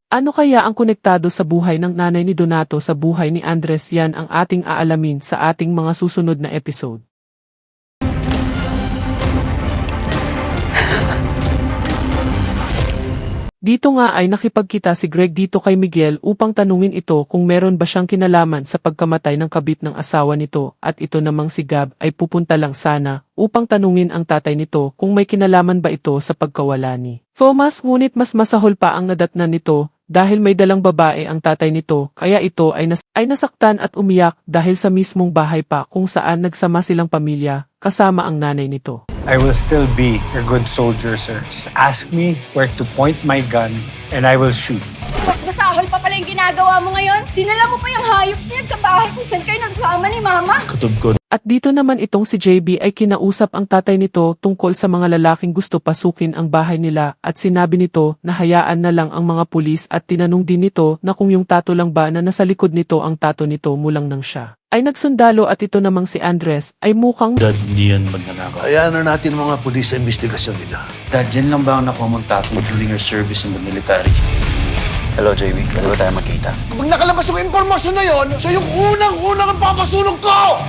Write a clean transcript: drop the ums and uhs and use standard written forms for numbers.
Ano kaya ang konektado sa buhay ng nanay ni Donato sa buhay ni Andres? Yan ang ating aalamin sa ating mga susunod na episode. Dito nga ay nakipagkita si Greg dito kay Miguel upang tanungin ito kung meron ba siyang kinalaman sa pagkamatay ng kabit ng asawa nito at ito namang si Gab ay pupunta lang sana upang tanungin ang tatay nito kung may kinalaman ba ito sa pagkawala ni Thomas, ngunit mas masahol pa ang nadatnan nito dahil may dalang babae ang tatay nito kaya ito ay nasaktan at umiyak dahil sa mismong bahay pa kung saan nagsama silang pamilya kasama ang nanay nito. I will still be a good soldier, sir. Just ask me where to point my gun and I will shoot. Mas masahol pa pala yung ginagawa mo ngayon. Dinala mo pa yung hayop niyan sa bahay kung saan kayo nagsama ni Mama. At dito naman itong si JB ay kinausap ang tatay nito tungkol sa mga lalaking gusto pasukin ang bahay nila at sinabi nito na hayaan na lang ang mga pulis at tinanong din nito na kung yung tato lang ba na nasa likod nito ang tato nito mulang nang siya ay nagsundalo at ito namang si Andres ay mukhang Dad, hindi yan magnanakaw. Hayaan na natin ang mga pulis sa investigasyon nila. Dad, yan lang ba ang nakuha mong tattoo during your service in the military? Hello, JB. Pwede ba tayo magkita? Pag nakalabas yung impormasyon na yon, siya yung unang-unang ang papasunog ko!